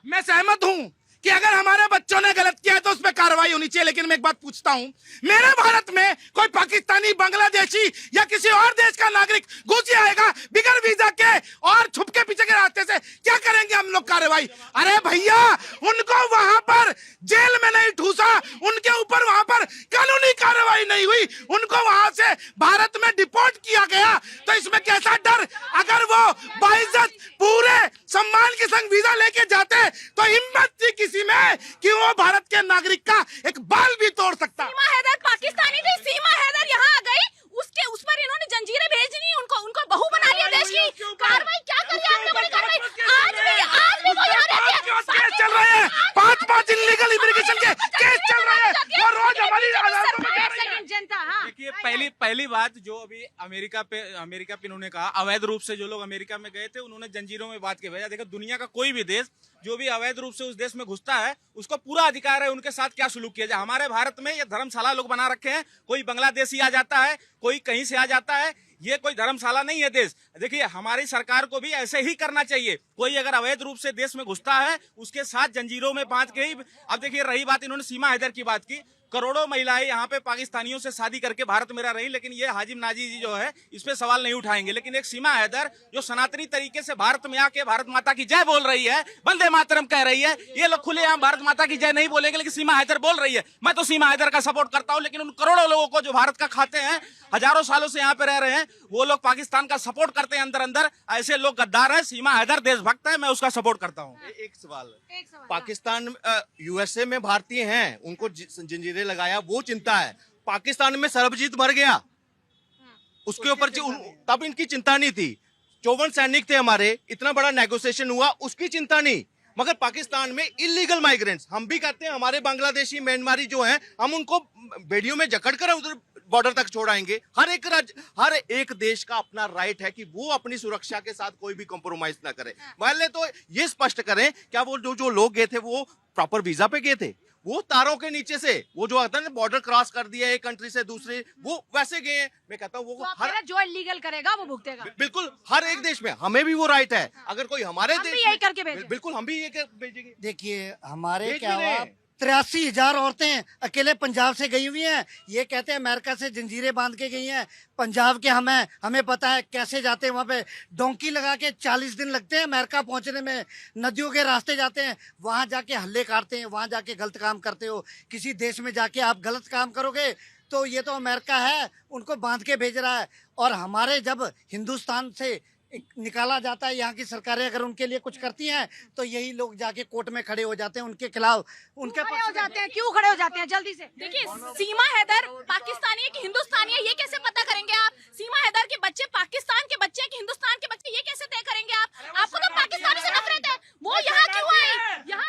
मैं सहमत हूं कि अगर हमारे बच्चों ने गलत किया है तो उस पर कार्रवाई होनी चाहिए, लेकिन मैं एक बात पूछता हूं, मेरे भारत में कोई पाकिस्तानी, बांग्लादेशी या किसी और देश का नागरिक घुस आएगा बिगर वीजा के और छुप के पीछे के रास्ते से, क्या करेंगे हम लोग कार्रवाई? अरे भैया, उनको वहां पर जेल में नहीं ठूसा, उनके ऊपर वहां पर कानूनी कार्रवाई नहीं हुई, उनको वहां से भारत में डिपोर्ट किया गया, तो इसमें कैसा डर? अगर वो बाइज्जत पूरे सम्मान के संग वीजा लेके जाते तो हिम्मत थी किसी में कि वो भारत के नागरिक का एक बाल भी तोड़ सकता। सीमा हैदर पाकिस्तानी थी, सीमा हैदर यहाँ आ गई, उसके उस पर इन्होंने जंजीरें भेज दी, उनको बहू बना लिया देश की। कार्रवाई क्या करी आप लोगों ने? कार्रवाई आज भी वो यहाँ रहती है। केस चल रहे हैं, 5 इलीगल इमिग्रेशन के केस चल रहे हैं, वो रोज हमारी अदालतों में जा रही है। जनता, हाँ। देखिए, पहली बात जो अभी अमेरिका पे इन्होंने कहा, अवैध रूप से जो लोग अमेरिका में गए थे उन्होंने जंजीरों में बांध के भेजा। देखो, दुनिया का कोई भी देश जो भी अवैध रूप से उस देश में घुसता है उसको पूरा अधिकार है उनके साथ क्या सुलूक किया जाए। हमारे भारत में ये धर्मशाला लोग बना रखे हैं, कोई बांग्लादेशी आ जाता है, कोई कहीं से आ जाता है, ये कोई धर्मशाला नहीं है देश। देखिए, हमारी सरकार को भी ऐसे ही करना चाहिए। कोई अगर अवैध रूप से देश में घुसता है उसके साथ जंजीरों में बांध के ही। अब देखिए, रही बात, इन्होंने सीमा हैदर की बात की, करोड़ों महिलाएं यहाँ पे पाकिस्तानियों से शादी करके भारत में रह रही, लेकिन ये हाजिम नाजी जी जो है इस पे सवाल नहीं उठाएंगे। लेकिन एक सीमा हैदर जो सनातनी तरीके से भारत में आके भारत माता की जय बोल रही है, वंदे मातरम कह रही है, ये लोग खुलेआम भारत माता की जय नहीं बोलेंगे, लेकिन सीमा हैदर बोल रही है। मैं तो सीमा हैदर का सपोर्ट करता हूँ, लेकिन उन करोड़ों लोगों को जो भारत का खाते हैं, हजारों सालों से यहाँ पे रह रहे हैं, वो लोग पाकिस्तान का सपोर्ट करते हैं अंदर अंदर। ऐसे लोग गद्दार हैं। सीमा हैदर देशभक्त है, मैं उसका सपोर्ट करता हूँ। एक सवाल, पाकिस्तान यूएसए में भारतीय हैं, उनको जंजीरें लगाया, वो चिंता है। पाकिस्तान में सरबजीत मर गया, उसके ऊपर तब इनकी चिंता नहीं थी। 54 सैनिक थे हमारे, इतना बड़ा नेगोशिएशन हुआ, उसकी चिंता नहीं। मगर पाकिस्तान में इलीगल माइग्रेंट्स, हम भी कहते हैं हमारे बांग्लादेशी, म्यांमारी जो हैं, हम उनको बेड़ियों में जकड़ कर उधर बॉर्डर तक छोड़ाएंगे। हर एक देश का अपना राइट है कि वो अपनी सुरक्षा के साथ कोई भी कॉम्प्रोमाइज ना करे। पहले तो ये स्पष्ट करें, क्या वो जो लोग गए थे वो प्रॉपर वीजा पे गए थे? वो तारों के नीचे से वो जो आता है ना, बॉर्डर क्रॉस कर दिया एक कंट्री से दूसरे, वो वैसे गए हैं। मैं कहता हूँ वो हर जो इलीगल करेगा वो भुगतेगा। बिल्कुल, हर एक देश में हमें भी वो राइट है। अगर कोई हमारे हम देश भी यही करके भेजेंगे। बिल्कुल, हम भी ये भेजेंगे। देखिए, हमारे क्या हुआ, 83,000 औरतें अकेले पंजाब से गई हुई हैं। ये कहते हैं अमेरिका से जंजीरें बांध के गई हैं। पंजाब के हमें पता है कैसे जाते हैं, वहाँ पे डोंकी लगा के 40 दिन लगते हैं अमेरिका पहुँचने में। नदियों के रास्ते जाते हैं, वहाँ जाके हल्ले काटते हैं, वहाँ जाके गलत काम करते हो। किसी देश में जाके आप गलत काम करोगे तो ये तो अमेरिका है, उनको बांध के भेज रहा है। और हमारे जब हिंदुस्तान से निकाला जाता है, यहाँ की सरकारें अगर उनके लिए कुछ करती हैं तो यही लोग जाके कोर्ट में खड़े हो जाते हैं उनके खिलाफ। उनके खड़े हो जाते हैं, क्यों खड़े हो जाते हैं? जल्दी से देखिए, सीमा हैदर पाकिस्तानी है कि हिंदुस्तानी है, ये कैसे पता करेंगे आप? सीमा हैदर के बच्चे पाकिस्तान के बच्चे कि हिंदुस्तान के बच्चे, ये कैसे तय करेंगे आप? आपको तो पाकिस्तानी से नफरत है। वो यहाँ क्यों आई? यहाँ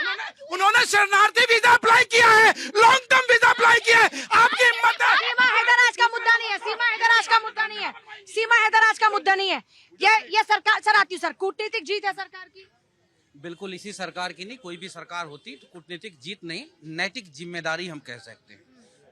उन्होंने शरणार्थी वीजा अप्लाई किया है, लॉन्ग टर्म वीजा अप्लाई किया है। आपकी हिम्मत है? सीमा हैदर आज का मुद्दा नहीं है। सीमा हैदर आज का मुद्दा नहीं है। सीमा हैदर आज का मुद्दा नहीं है। ये सरकार, सर आती सर, कूटनीतिक जीत है सरकार की। बिल्कुल, इसी सरकार की नहीं, कोई भी सरकार होती तो कूटनीतिक जीत नहीं, नैतिक जिम्मेदारी हम कह सकते हैं।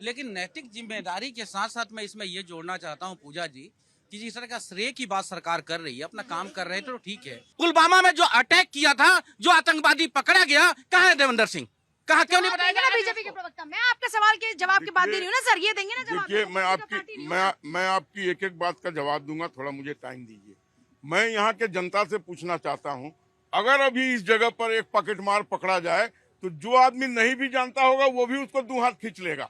लेकिन नैतिक जिम्मेदारी के साथ साथ मैं इसमें ये जोड़ना चाहता हूँ पूजा जी, कि जिस तरह का श्रेय की बात सरकार कर रही है, अपना काम कर रहे हैं तो ठीक है। पुलवामा में जो अटैक किया था, जो आतंकवादी पकड़ा गया, कहाँ है देवेंद्र सिंह? कहा क्यों नहीं बताया गया? बीजेपी के प्रवक्ता, मैं आपके सवाल के जवाब की बात दे रही हूँ ना सर, ये देंगे ना जवाब? देखिए, मैं आपकी एक एक बात का जवाब दूंगा, थोड़ा मुझे टाइम दीजिए। मैं यहाँ के जनता से पूछना चाहता हूँ, अगर अभी इस जगह पर एक पॉकेटमार पकड़ा जाए तो जो आदमी नहीं भी जानता होगा वो भी उसको 2 हाथ खींच लेगा।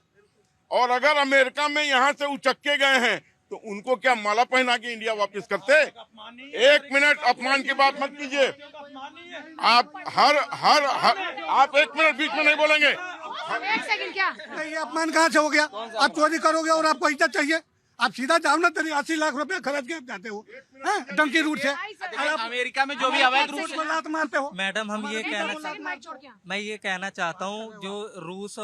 और अगर अमेरिका में यहाँ से उचक्के गए हैं तो उनको क्या माला पहना के इंडिया वापस करते? 1 मिनट, अपमान की बात मत कीजिए। आप आप 1 मिनट बीच में नहीं बोलेंगे। 1 सेकंड, क्या ये अपमान कहाँ से हो गया? आप चोरी करोगे और आपको इज्जत चाहिए, आप सीधा जाओ ना, 80 लाख रुपए खर्च के आप जाते हो डंकी रूट से। अमेरिका में जो भी अवैध रूप से लात मारते हो। मैडम, मैं ये कहना चाहता हूँ, जो रूस,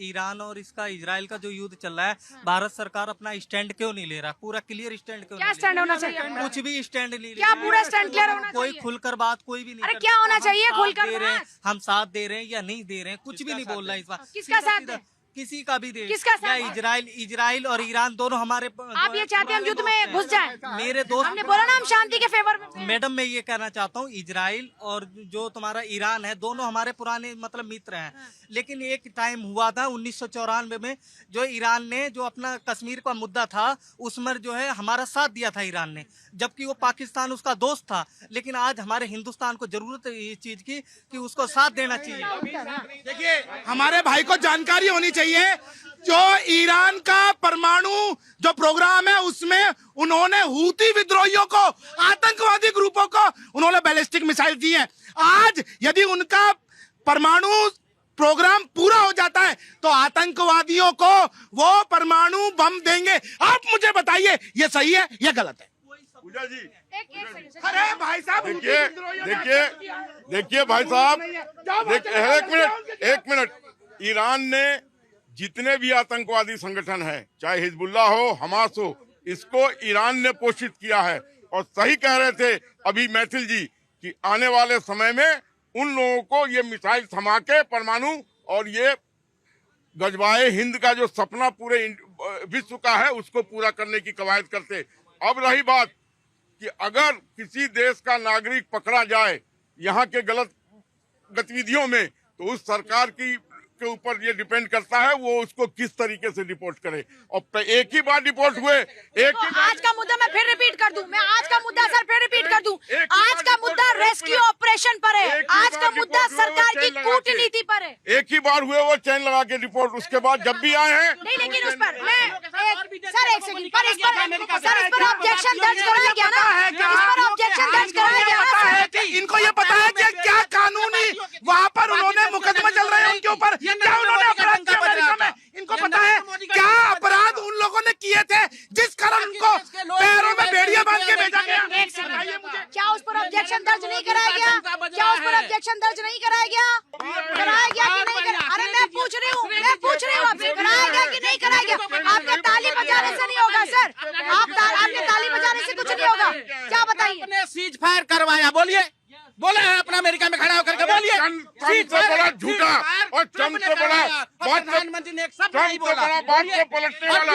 ईरान और इसका इजराइल का जो युद्ध चल रहा है, भारत सरकार अपना स्टैंड क्यों नहीं ले रहा? पूरा क्लियर स्टैंड क्यों? क्या स्टैंड होना चाहिए? कुछ भी स्टैंड नहीं, क्या पूरा स्टैंड क्लियर होना चाहिए? कोई खुलकर बात कोई भी नहीं। अरे क्या होना चाहिए खुलकर? हम साथ दे रहे हैं या नहीं दे रहे हैं, कुछ भी नहीं बोल रहा इस बार। किसका साथ? किसी का भी देश, किसका साथ? या इजराइल और ईरान दोनों हमारे आप ये चाहते हैं हम युद्ध में घुस जाएं? मेरे दोस्त, हमने बोला ना हम शांति के फेवर में हैं। मैडम मैं ये कहना चाहता हूँ, इजराइल और जो तुम्हारा ईरान है दोनों हमारे पुराने मतलब मित्र हैं। लेकिन एक टाइम हुआ था 1994 में, जो ईरान ने जो अपना कश्मीर का मुद्दा था उसमें जो है हमारा साथ दिया था ईरान ने, जबकि वो पाकिस्तान उसका दोस्त था। लेकिन आज हमारे हिंदुस्तान को जरूरत है इस चीज की कि उसको साथ देना चाहिए। देखिए हमारे भाई को जानकारी होनी चाहिए, जो ईरान का परमाणु जो प्रोग्राम है उसमें उन्होंने हूती विद्रोहियों को, आतंकवादी ग्रुपों को उन्होंने बैलिस्टिक मिसाइल दी है। आज यदि उनका परमाणु प्रोग्राम पूरा हो जाता है तो आतंकवादियों को वो परमाणु बम देंगे। आप मुझे बताइए ये सही है या गलत है? पूजा जी, अरे भाई साहब देखिए भाई साहब, एक मिनट। ईरान ने जितने भी आतंकवादी संगठन है, चाहे हिजबुल्लाह हो, हमास हो, इसको ईरान ने पोषित किया है। और सही कह रहे थे अभी मैथिल जी कि आने वाले समय में उन लोगों को ये मिसाइल थमा के परमाणु और ये गजवाए हिंद का जो सपना पूरे विश्व का है उसको पूरा करने की कवायद करते। अब रही बात कि अगर किसी देश का नागरिक पकड़ा जाए यहाँ के गलत गतिविधियों में, तो उस सरकार के ऊपर ये डिपेंड करता है वो उसको किस तरीके से रिपोर्ट करे। और एक ही बार रिपोर्ट हुए, आज का मुद्दा मैं फिर रिपीट कर दूं, मैं आज का मुद्दा सर फिर रिपीट कर दूं, आज का मुद्दा रेस्क्यू ऑपरेशन पर है, आज का मुद्दा सरकार की कूटनीति पर है। एक ही बार हुए वो चैन लगा के रिपोर्ट, उसके बाद जब भी आए हैं नहीं, लेकिन उस पर मैं सर एक सेकंड पर इस पर ऑब्जेक्शन दर्ज कराया गया ना, इस पर ऑब्जेक्शन दर्ज कराया गया ना। इनको ये पता है कि क्या कानूनी वहाँ पर उन्होंने मुकदमा चल रहे हैं उनके ऊपर, क्या उन्होंने अपराध किया अमेरिका में? इनको पता है क्या अपराध उन लोगों ने किए थे जिस कारण उनको पैरों में बेड़ियां बांध के भेजा गया? क्या उस पर ऑब्जेक्शन दर्ज नहीं कराया गया? क्या उस पर ऑब्जेक्शन दर्ज नहीं कराया गया? कराया गया कि नहीं कराया? अरे मैं पूछ रही हूँ आपसे, कराया गया कि नहीं कराया गया? आपके ताली बजाने से नहीं होगा सर, आपके ताली बजाने से कुछ नहीं होगा। क्या बताइए? सीज फायर करवाया, बोलिए, बोले है अपना अमेरिका में खड़ा होकर के बोलिए। चंद से बड़ा झूठा और चंद से बड़ा प्रधानमंत्री ने एक शब्द नहीं बोला, बात को पलटने वाला।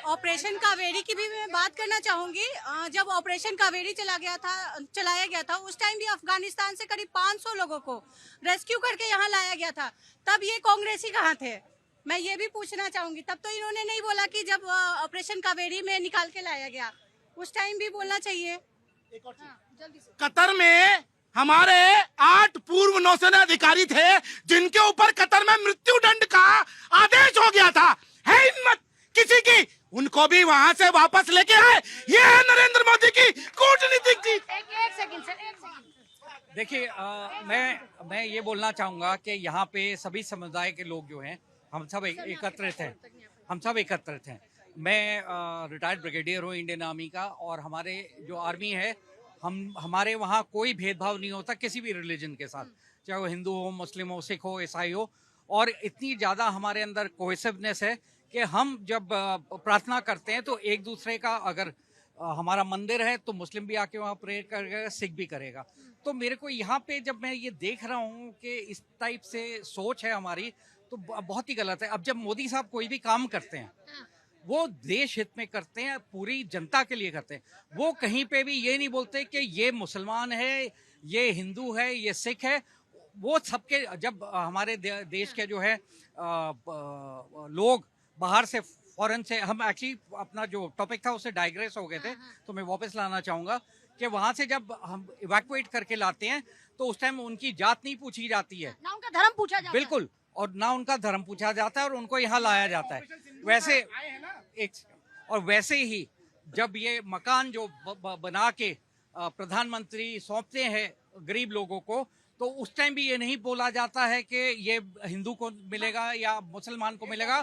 ऑपरेशन कावेरी की भी मैं बात करना चाहूंगी। जब ऑपरेशन कावेरी चलाया गया था उस टाइम भी अफगानिस्तान से करीब 500 लोगों को रेस्क्यू करके यहाँ लाया गया था, तब ये कांग्रेसी कहाँ थे? मैं ये भी पूछना चाहूंगी। तब तो इन्होंने नहीं बोला कि जब ऑपरेशन कावेरी में निकाल के लाया गया, उस टाइम भी बोलना चाहिए। कतर में हमारे 8 पूर्व नौसेना अधिकारी थे जिनके ऊपर कतर में मृत्यु दंड का आदेश हो गया था। है हिम्मत किसी की, उनको भी वहां से वापस लेके आए। ये है नरेंद्र मोदी की कूटनीतिक जीत। एक सेकंड सर, एक सेकंड। देखिए मैं ये बोलना चाहूंगा कि यहाँ पे सभी समुदाय के लोग जो हैं हम सब एकत्रित हैं। मैं रिटायर्ड ब्रिगेडियर हूँ इंडियन आर्मी का, और हमारे जो आर्मी है हमारे वहाँ कोई भेदभाव नहीं होता किसी भी रिलीजन के साथ, चाहे वो हिंदू हो, मुस्लिम हो, सिख हो, ईसाई हो। और इतनी ज़्यादा हमारे अंदर कोहेसिवनेस है कि हम जब प्रार्थना करते हैं तो एक दूसरे का, अगर हमारा मंदिर है तो मुस्लिम भी आके वहाँ प्रेयर करेगा, सिख भी करेगा। तो मेरे को यहाँ पे जब मैं ये देख रहा हूँ कि इस टाइप से सोच है हमारी, तो बहुत ही गलत है। अब जब मोदी साहब कोई भी काम करते हैं वो देश हित में करते हैं, पूरी जनता के लिए करते हैं। वो कहीं पे भी ये नहीं बोलते कि ये मुसलमान है, ये हिंदू है, ये सिख है। वो सबके, जब हमारे देश के जो है लोग बाहर से, फॉरेन से, हम एक्चुअली अपना जो टॉपिक था उससे डाइग्रेस हो गए थे, तो मैं वापस लाना चाहूँगा कि वहाँ से जब हम इवैक्यूएट करके लाते हैं तो उस टाइम उनकी जात नहीं पूछी जाती है, ना उनका धर्म पूछा जाता है। बिल्कुल, और ना उनका धर्म पूछा जाता है और उनको यहाँ लाया जाता है। वैसे ही जब ये मकान जो बना के प्रधानमंत्री सौंपते हैं गरीब लोगों को, तो उस टाइम भी ये नहीं बोला जाता है कि ये हिंदू को मिलेगा या मुसलमान को मिलेगा।